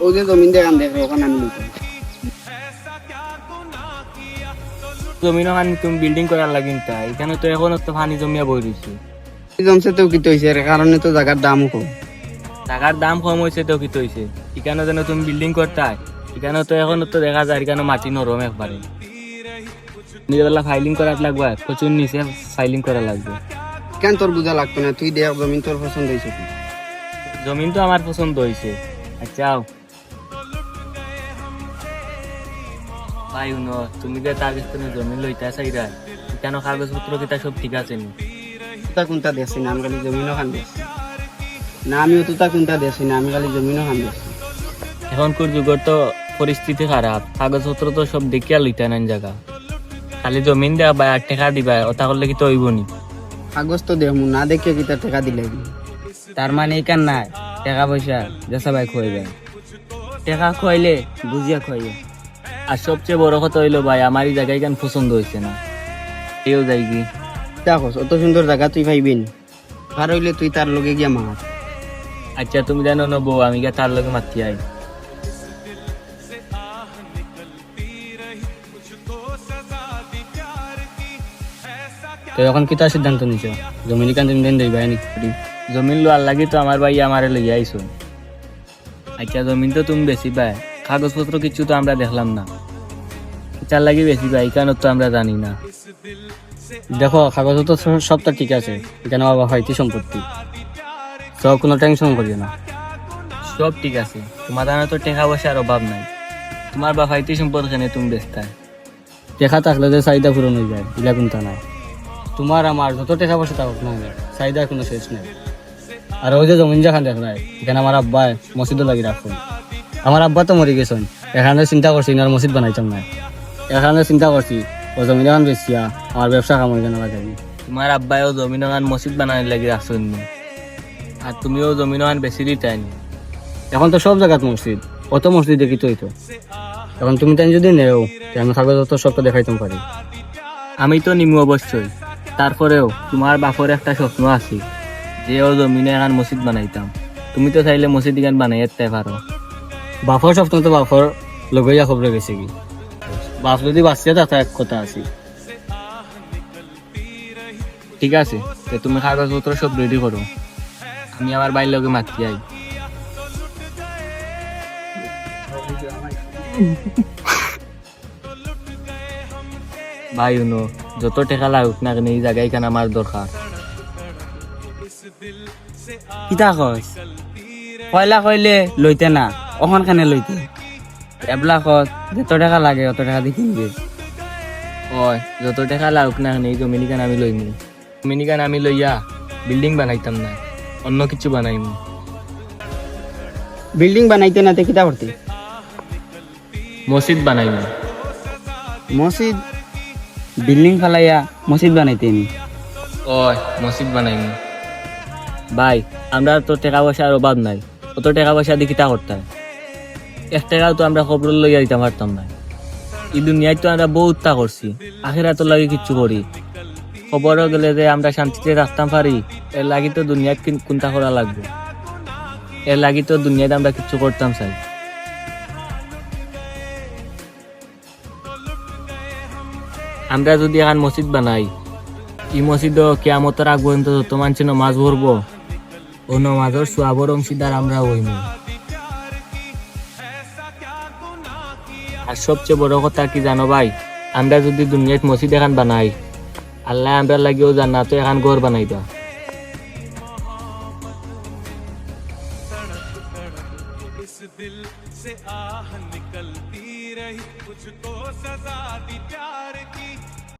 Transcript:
ও যে জমিন দেখান দেখো ওখানে আমি লইতাম। জমিন ওখানে তুমি বিল্ডিং করার লাগিন তা এখানে তো এখনো তো পানি জমিয়া বই রয়েছে। জমছে তো কি হয়েছে এর কারণে তো জায়গার দাম কম। টাকার দাম কম হয়েছে তো কি হয়েছে, এখানে যেন তুমি বিল্ডিং করতে এখানে তো এখনো তো দেখা যায় এখানে মাটি নরম একবারে। নিজেবেলা ফাইলিং করার লাগবে, প্রচুর নিচে ফাইলিং করা লাগবে। কেন তোর বুঝা লাগতো না? তুই দেখ জমিন তোর পছন্দ হয়েছে কি? জমিন তো আমার পছন্দ হয়েছে। আচ্ছা আও। ভাই উনো তুমি যে তার কাছ থেকে জমিন লইতে চাইরা কেন কাগজপত্র কিতা সব ঠিক আছে নি? তুতা কোনটা দেখছি না, আমি খালি জমিনও খান দেখছি না। আমিও তুতা কোনটা দেখছি না, আমি খালি জমিনও খান দেখছি। এখনকার যুগের তো পরিস্থিতি খারাপ, কাগজপত্র তো সব দেখিয়া লইতে নেন জায়গা। খালি জমিন দেওয়া বা 8 টাকা দিবা ওটা করলে কি তো হইব নি? কাগজ তো দেখমু না, দেখে কি তার টাকা দিলে তার মানে এখান নাই টাকা পয়সা যেসা ভাই খুয়াইবে। টাকা খুয়াইলে বুঝিয়া খুয়াইবে। আর সবচেয়ে বড় কথা হইলো ভাই আমার এই জায়গায় কেন পছন্দ হয়েছে না, কেউ যাই কি দেখো অত সুন্দর জায়গা তুই পাইবেন, আর হইলে তুই তার লগে গিয়া মার। আচ্ছা তুমি জানো না বউ, আমি গিয়ে তার লগে মাতি আই। তো এখন কিতা সিদ্ধান্ত নিছ? জমিন কান তুমি দেন দেবা নি? জমিন লোয়ার লাগি তো আমার ভাই আমারে লইয়া আইসো। আচ্ছা জমিন তো তুমি বেশি পায়, কাগজপত্র কিছু তো আমরা দেখলাম না, চার লাগি বেশি পাই কেন তো আমরা জানি না। দেখো কাগজ তো সবটা ঠিক আছে, এখানে বাবা হয়তো সম্পত্তি, সব কোনো টেনশন করিও না। সব ঠিক আছে, তোমার জানা তো টাকা পয়সার অভাব নাই, তোমার বাফাইতে সম্পর্কে নেই তুমি ব্যস্ত। টেকা থাকলে যে চাহিদা পূরণ হয়ে যায় এগুলা কোনটা নাই। তোমার আমার যত টাকা পয়সা থাকুক না চাহিদার কোনো শেষ নেই। আর ওই যে জমিন যেখান দেখ নাই এখানে আমার আব্বা মসজিদও লাগি রাখুন। আমার আব্বা তো মরে গেছেন, এখানে চিন্তা করছি আর মসজিদ বানাইতাম না। এখানে চিন্তা করছি ও জমিন এখন বেশিয়া আমার ব্যবসা কাম এখানে লাগাই। তোমার আব্বাইও জমিন মসজিদ বানানি লাগি রাখছেন, আর তুমিও জমিন বেশি দিতে। এখন তো সব জায়গাত মসজিদ, অত মসজিদ দেখি তো এখন তুমি তাই যদি নেও আমি কাগজ সবটা দেখাইতাম পারি। আমি তো নিমু অবশ্যই, তারপরেও তোমার বাপর একটা স্বপ্ন আছে যে ও জমিনে এখন মসজিদ বানাইতাম, তুমি তো চাইলে মসজিদ এখান বানাই যেতে পারো। বাপর স্বপ্ন তো বাপর লগইয়া খবরে গেছে কি, বাপ যদি বাঁচিয়ে তা এক কথা আছে। ঠিক আছে তো তুমি কাগজপত্র সব রেডি করো, আমি আমার বাইর লগে মাতি আই। ভাই উনো যত টাকা লাগুক না কেন এই জায়গায় কেন আমার দরকার। কিতা কয় কয়লা কইলে লইতে না, অখন খানে লইতে এবলাকত যত টাকা লাগে অত টাকা দিয়ে কিনবে। ওই যত টাকা লাগুক না কেন এই জমিনি কেন আমি লইমু, জমিনি কেন আমি লইয়া বিল্ডিং বানাইতাম না, অন্য কিছু বানাইমু। বিল্ডিং বানাইতে না কিতা করতে? মসজিদ বানাইমু। মসজিদ? বিল্ডিং ফালাইয়া মসজিদ বানাইতে নি? ওই মসজিদ বানাইমু। ভাই আমরা তো টাকা পয়সার অভাব নাই, অত টাকা পয়সা দিয়ে কিতা করতাম? 1 টাকাও তো আমরা খবর লইয়া দিতে পারতাম না। এই দুনিয়ায় তো আমরা বহুত তা করছি, আখেরাত লাগে কিচ্ছু করি, খবরও গেলে যে আমরা শান্তিতে রাখতাম পারি, এর লাগি তো দুনিয়ায় কোনটা করা লাগবে, এর লাগি তো দুনিয়াতে আমরা কিচ্ছু করতাম চাই। আমরা যদি এখন মসজিদ বানাই, এই মসজিদও কিয়ামতের আগ পর্যন্ত যত মানুষ নামাজ পড়বো ও নামাজের সোয়াবের অংশীদার আমরা হইব। আর সবচেয়ে বড় কথা কি জানো ভাই, আমরা যদি দুনিয়াত মসজিদ এখন বানাই, আল্লাহ আমরা লাগিও জান্নাতে এখন ঘর বানাইবা।